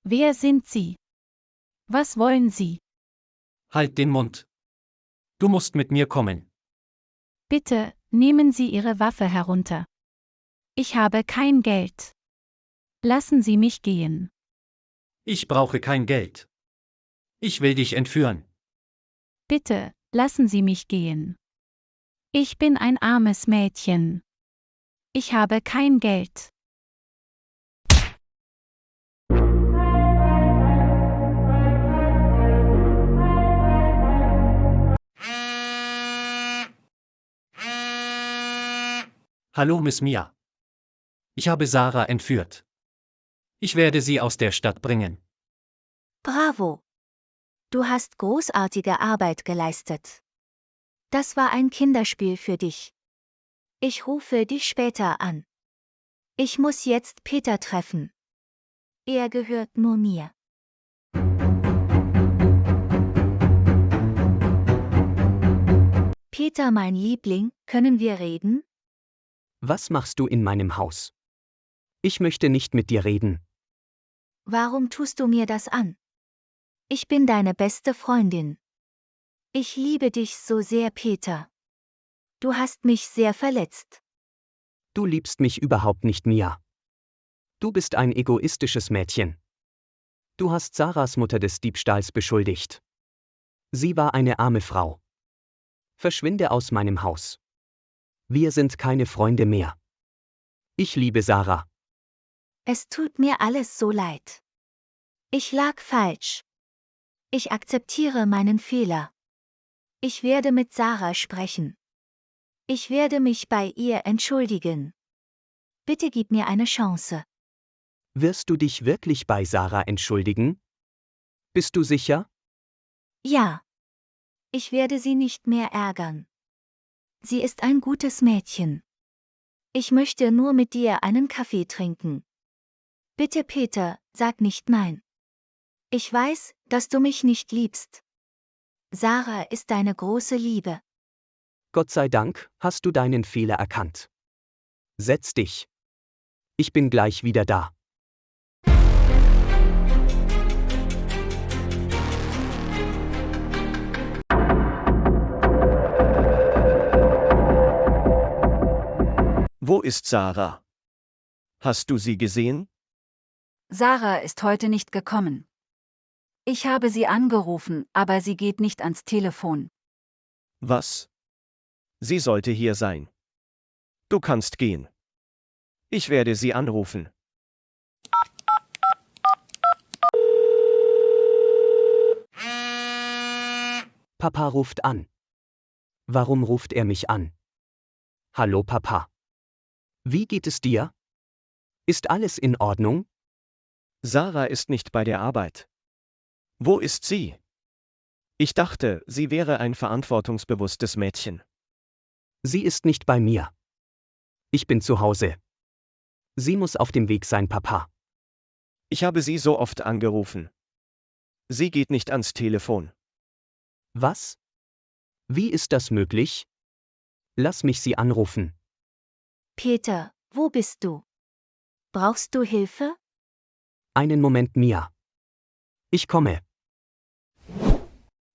Wer sind Sie? Was wollen Sie? Halt den Mund. Du musst mit mir kommen. Bitte, nehmen Sie Ihre Waffe herunter. Ich habe kein Geld. Lassen Sie mich gehen. Ich brauche kein Geld. Ich will dich entführen. Bitte, lassen Sie mich gehen. Ich bin ein armes Mädchen. Ich habe kein Geld. Hallo Miss Mia. Ich habe Sarah entführt. Ich werde sie aus der Stadt bringen. Bravo! Du hast großartige Arbeit geleistet. Das war ein Kinderspiel für dich. Ich rufe dich später an. Ich muss jetzt Peter treffen. Er gehört nur mir. Peter, mein Liebling, können wir reden? Was machst du in meinem Haus? Ich möchte nicht mit dir reden. Warum tust du mir das an? Ich bin deine beste Freundin. Ich liebe dich so sehr, Peter. Du hast mich sehr verletzt. Du liebst mich überhaupt nicht, Mia. Du bist ein egoistisches Mädchen. Du hast Sarahs Mutter des Diebstahls beschuldigt. Sie war eine arme Frau. Verschwinde aus meinem Haus. Wir sind keine Freunde mehr. Ich liebe Sarah. Es tut mir alles so leid. Ich lag falsch. Ich akzeptiere meinen Fehler. Ich werde mit Sarah sprechen. Ich werde mich bei ihr entschuldigen. Bitte gib mir eine Chance. Wirst du dich wirklich bei Sarah entschuldigen? Bist du sicher? Ja. Ich werde sie nicht mehr ärgern. Sie ist ein gutes Mädchen. Ich möchte nur mit dir einen Kaffee trinken. Bitte, Peter, sag nicht nein. Ich weiß, dass du mich nicht liebst. Sarah ist deine große Liebe. Gott sei Dank, hast du deinen Fehler erkannt. Setz dich. Ich bin gleich wieder da. Wo ist Sarah? Hast du sie gesehen? Sarah ist heute nicht gekommen. Ich habe sie angerufen, aber sie geht nicht ans Telefon. Was? Sie sollte hier sein. Du kannst gehen. Ich werde sie anrufen. Papa ruft an. Warum ruft er mich an? Hallo Papa. Wie geht es dir? Ist alles in Ordnung? Sarah ist nicht bei der Arbeit. Wo ist sie? Ich dachte, sie wäre ein verantwortungsbewusstes Mädchen. Sie ist nicht bei mir. Ich bin zu Hause. Sie muss auf dem Weg sein, Papa. Ich habe sie so oft angerufen. Sie geht nicht ans Telefon. Was? Wie ist das möglich? Lass mich sie anrufen. Peter, wo bist du? Brauchst du Hilfe? Einen Moment, Mia. Ich komme.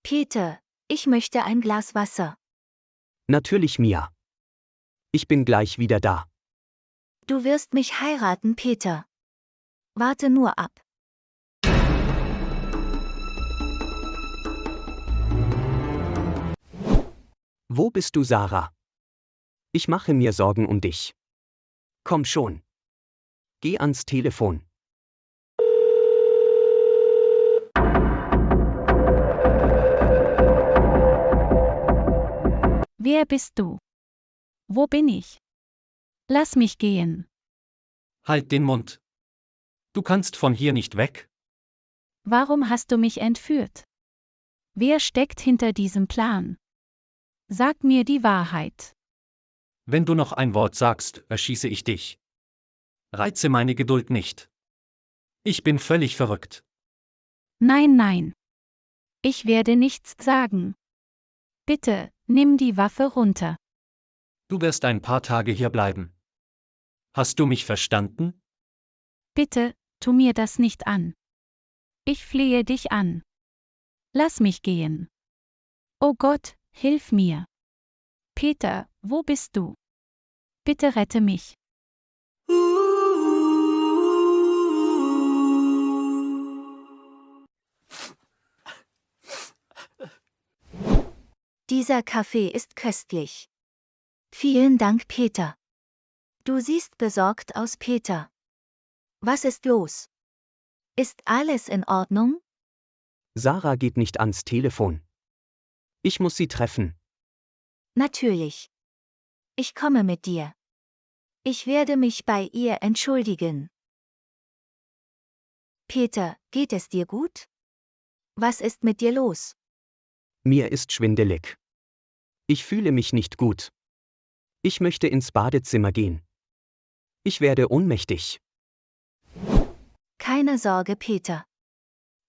Peter, ich möchte ein Glas Wasser. Natürlich, Mia. Ich bin gleich wieder da. Du wirst mich heiraten, Peter. Warte nur ab. Wo bist du, Sarah? Ich mache mir Sorgen um dich. Komm schon. Geh ans Telefon. Wer bist du? Wo bin ich? Lass mich gehen. Halt den Mund. Du kannst von hier nicht weg. Warum hast du mich entführt? Wer steckt hinter diesem Plan? Sag mir die Wahrheit. Wenn du noch ein Wort sagst, erschieße ich dich. Reize meine Geduld nicht. Ich bin völlig verrückt. Nein, nein. Ich werde nichts sagen. Bitte, nimm die Waffe runter. Du wirst ein paar Tage hier bleiben. Hast du mich verstanden? Bitte, tu mir das nicht an. Ich flehe dich an. Lass mich gehen. Oh Gott, hilf mir. Peter, wo bist du? Bitte rette mich. Dieser Kaffee ist köstlich. Vielen Dank, Peter. Du siehst besorgt aus, Peter. Was ist los? Ist alles in Ordnung? Sarah geht nicht ans Telefon. Ich muss sie treffen. Natürlich. Ich komme mit dir. Ich werde mich bei ihr entschuldigen. Peter, geht es dir gut? Was ist mit dir los? Mir ist schwindelig. Ich fühle mich nicht gut. Ich möchte ins Badezimmer gehen. Ich werde ohnmächtig. Keine Sorge, Peter.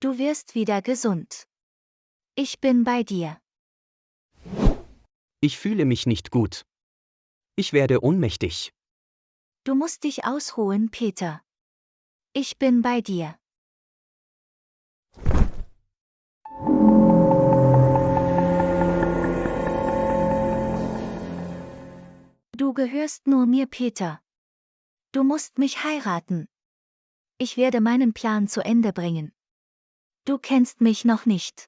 Du wirst wieder gesund. Ich bin bei dir. Ich fühle mich nicht gut. Ich werde ohnmächtig. Du musst dich ausruhen, Peter. Ich bin bei dir. Du gehörst nur mir, Peter. Du musst mich heiraten. Ich werde meinen Plan zu Ende bringen. Du kennst mich noch nicht.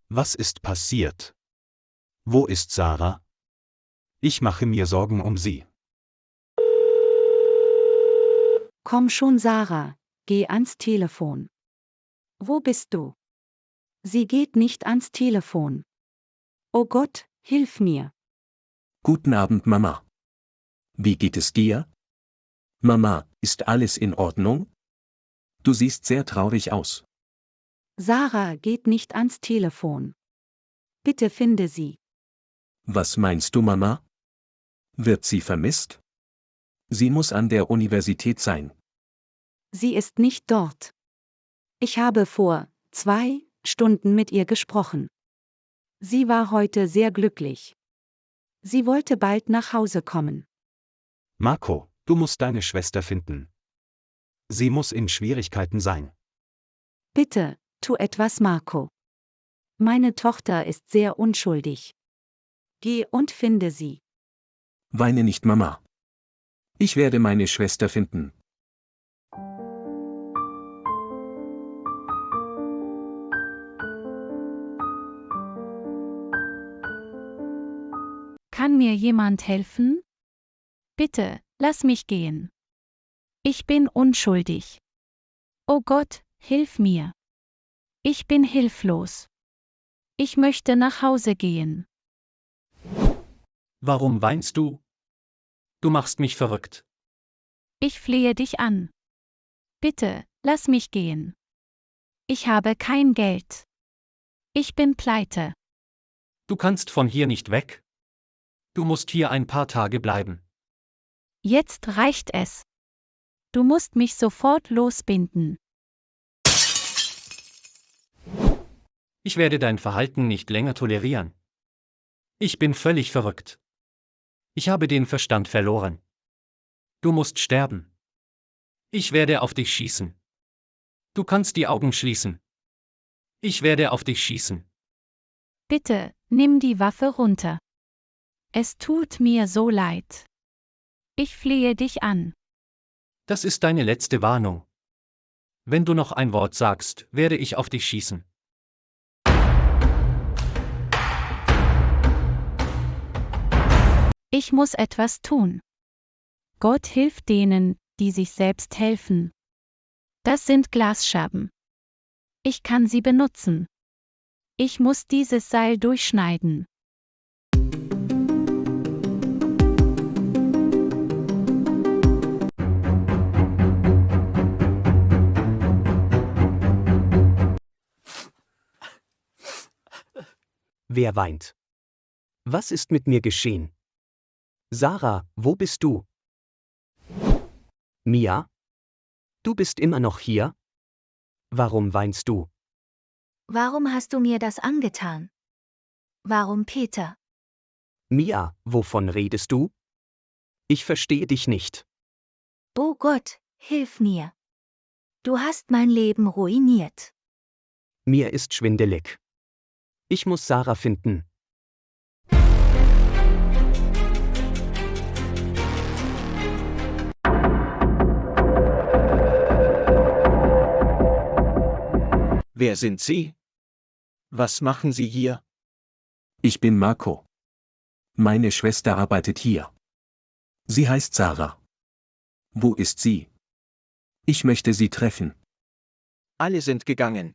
Was ist passiert? Wo ist Sarah? Ich mache mir Sorgen um sie. Komm schon, Sarah, geh ans Telefon. Wo bist du? Sie geht nicht ans Telefon. Oh Gott, hilf mir. Guten Abend, Mama. Wie geht es dir? Mama, ist alles in Ordnung? Du siehst sehr traurig aus. Sarah geht nicht ans Telefon. Bitte finde sie. Was meinst du, Mama? Wird sie vermisst? Sie muss an der Universität sein. Sie ist nicht dort. Ich habe vor 2 Stunden mit ihr gesprochen. Sie war heute sehr glücklich. Sie wollte bald nach Hause kommen. Marco, du musst deine Schwester finden. Sie muss in Schwierigkeiten sein. Bitte, tu etwas, Marco. Meine Tochter ist sehr unschuldig. Geh und finde sie. Weine nicht, Mama. Ich werde meine Schwester finden. Kann mir jemand helfen? Bitte, lass mich gehen. Ich bin unschuldig. Oh Gott, hilf mir. Ich bin hilflos. Ich möchte nach Hause gehen. Warum weinst du? Du machst mich verrückt. Ich flehe dich an. Bitte, lass mich gehen. Ich habe kein Geld. Ich bin pleite. Du kannst von hier nicht weg. Du musst hier ein paar Tage bleiben. Jetzt reicht es. Du musst mich sofort losbinden. Ich werde dein Verhalten nicht länger tolerieren. Ich bin völlig verrückt. Ich habe den Verstand verloren. Du musst sterben. Ich werde auf dich schießen. Du kannst die Augen schließen. Ich werde auf dich schießen. Bitte, nimm die Waffe runter. Es tut mir so leid. Ich flehe dich an. Das ist deine letzte Warnung. Wenn du noch ein Wort sagst, werde ich auf dich schießen. Ich muss etwas tun. Gott hilft denen, die sich selbst helfen. Das sind Glasscherben. Ich kann sie benutzen. Ich muss dieses Seil durchschneiden. Wer weint? Was ist mit mir geschehen? Sarah, wo bist du? Mia? Du bist immer noch hier? Warum weinst du? Warum hast du mir das angetan? Warum Peter? Mia, wovon redest du? Ich verstehe dich nicht. Oh Gott, hilf mir. Du hast mein Leben ruiniert. Mir ist schwindelig. Ich muss Sarah finden. Wer sind Sie? Was machen Sie hier? Ich bin Marco. Meine Schwester arbeitet hier. Sie heißt Sarah. Wo ist sie? Ich möchte sie treffen. Alle sind gegangen.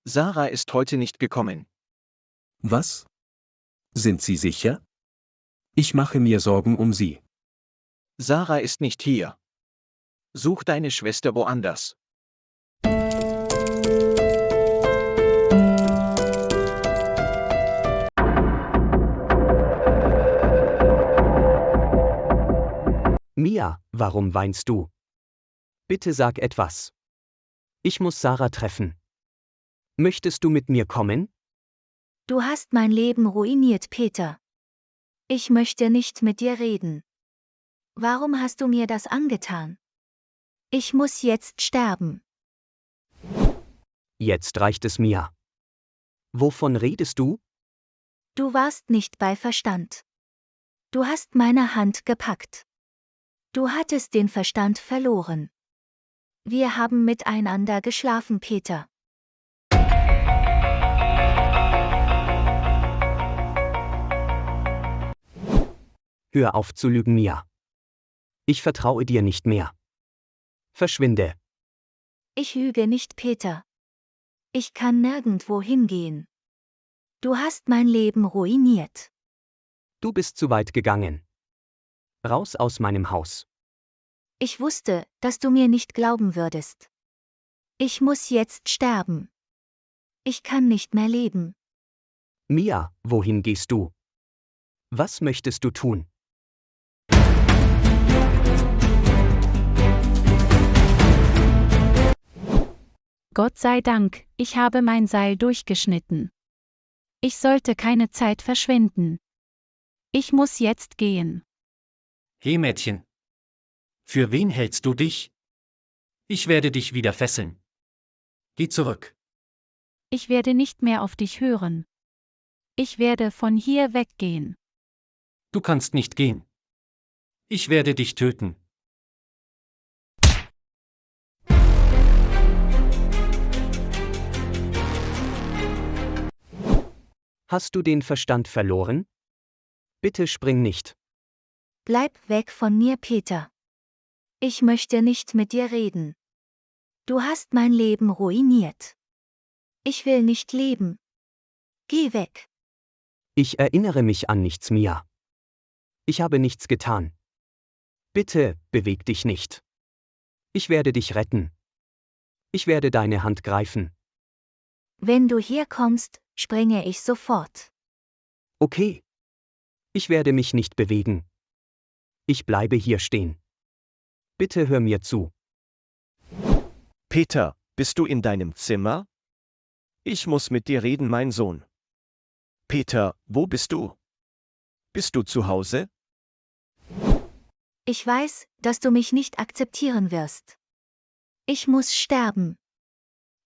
Sarah ist heute nicht gekommen. Was? Sind Sie sicher? Ich mache mir Sorgen um sie. Sarah ist nicht hier. Such deine Schwester woanders. Mia, warum weinst du? Bitte sag etwas. Ich muss Sarah treffen. Möchtest du mit mir kommen? Du hast mein Leben ruiniert, Peter. Ich möchte nicht mit dir reden. Warum hast du mir das angetan? Ich muss jetzt sterben. Jetzt reicht es, Mia. Wovon redest du? Du warst nicht bei Verstand. Du hast meine Hand gepackt. Du hattest den Verstand verloren. Wir haben miteinander geschlafen, Peter. Hör auf zu lügen, Mia. Ich vertraue dir nicht mehr. Verschwinde. Ich lüge nicht, Peter. Ich kann nirgendwo hingehen. Du hast mein Leben ruiniert. Du bist zu weit gegangen. Raus aus meinem Haus. Ich wusste, dass du mir nicht glauben würdest. Ich muss jetzt sterben. Ich kann nicht mehr leben. Mia, wohin gehst du? Was möchtest du tun? Gott sei Dank, ich habe mein Seil durchgeschnitten. Ich sollte keine Zeit verschwenden. Ich muss jetzt gehen. Hey Mädchen. Für wen hältst du dich? Ich werde dich wieder fesseln. Geh zurück. Ich werde nicht mehr auf dich hören. Ich werde von hier weggehen. Du kannst nicht gehen. Ich werde dich töten. Hast du den Verstand verloren? Bitte spring nicht. Bleib weg von mir, Peter. Ich möchte nicht mit dir reden. Du hast mein Leben ruiniert. Ich will nicht leben. Geh weg. Ich erinnere mich an nichts, Mia. Ich habe nichts getan. Bitte, beweg dich nicht. Ich werde dich retten. Ich werde deine Hand greifen. Wenn du hier kommst, springe ich sofort. Okay. Ich werde mich nicht bewegen. Ich bleibe hier stehen. Bitte hör mir zu. Peter, bist du in deinem Zimmer? Ich muss mit dir reden, mein Sohn. Peter, wo bist du? Bist du zu Hause? Ich weiß, dass du mich nicht akzeptieren wirst. Ich muss sterben.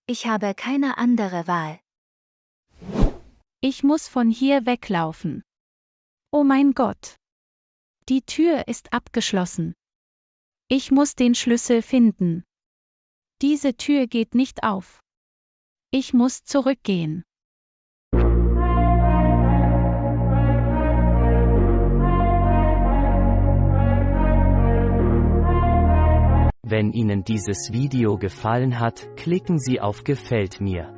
Ich habe keine andere Wahl. Ich muss von hier weglaufen. Oh mein Gott. Die Tür ist abgeschlossen. Ich muss den Schlüssel finden. Diese Tür geht nicht auf. Ich muss zurückgehen. Wenn Ihnen dieses Video gefallen hat, klicken Sie auf Gefällt mir.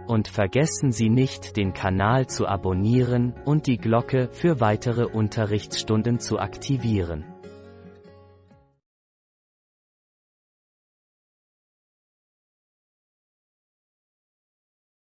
Und vergessen Sie nicht, den Kanal zu abonnieren und die Glocke für weitere Unterrichtsstunden zu aktivieren.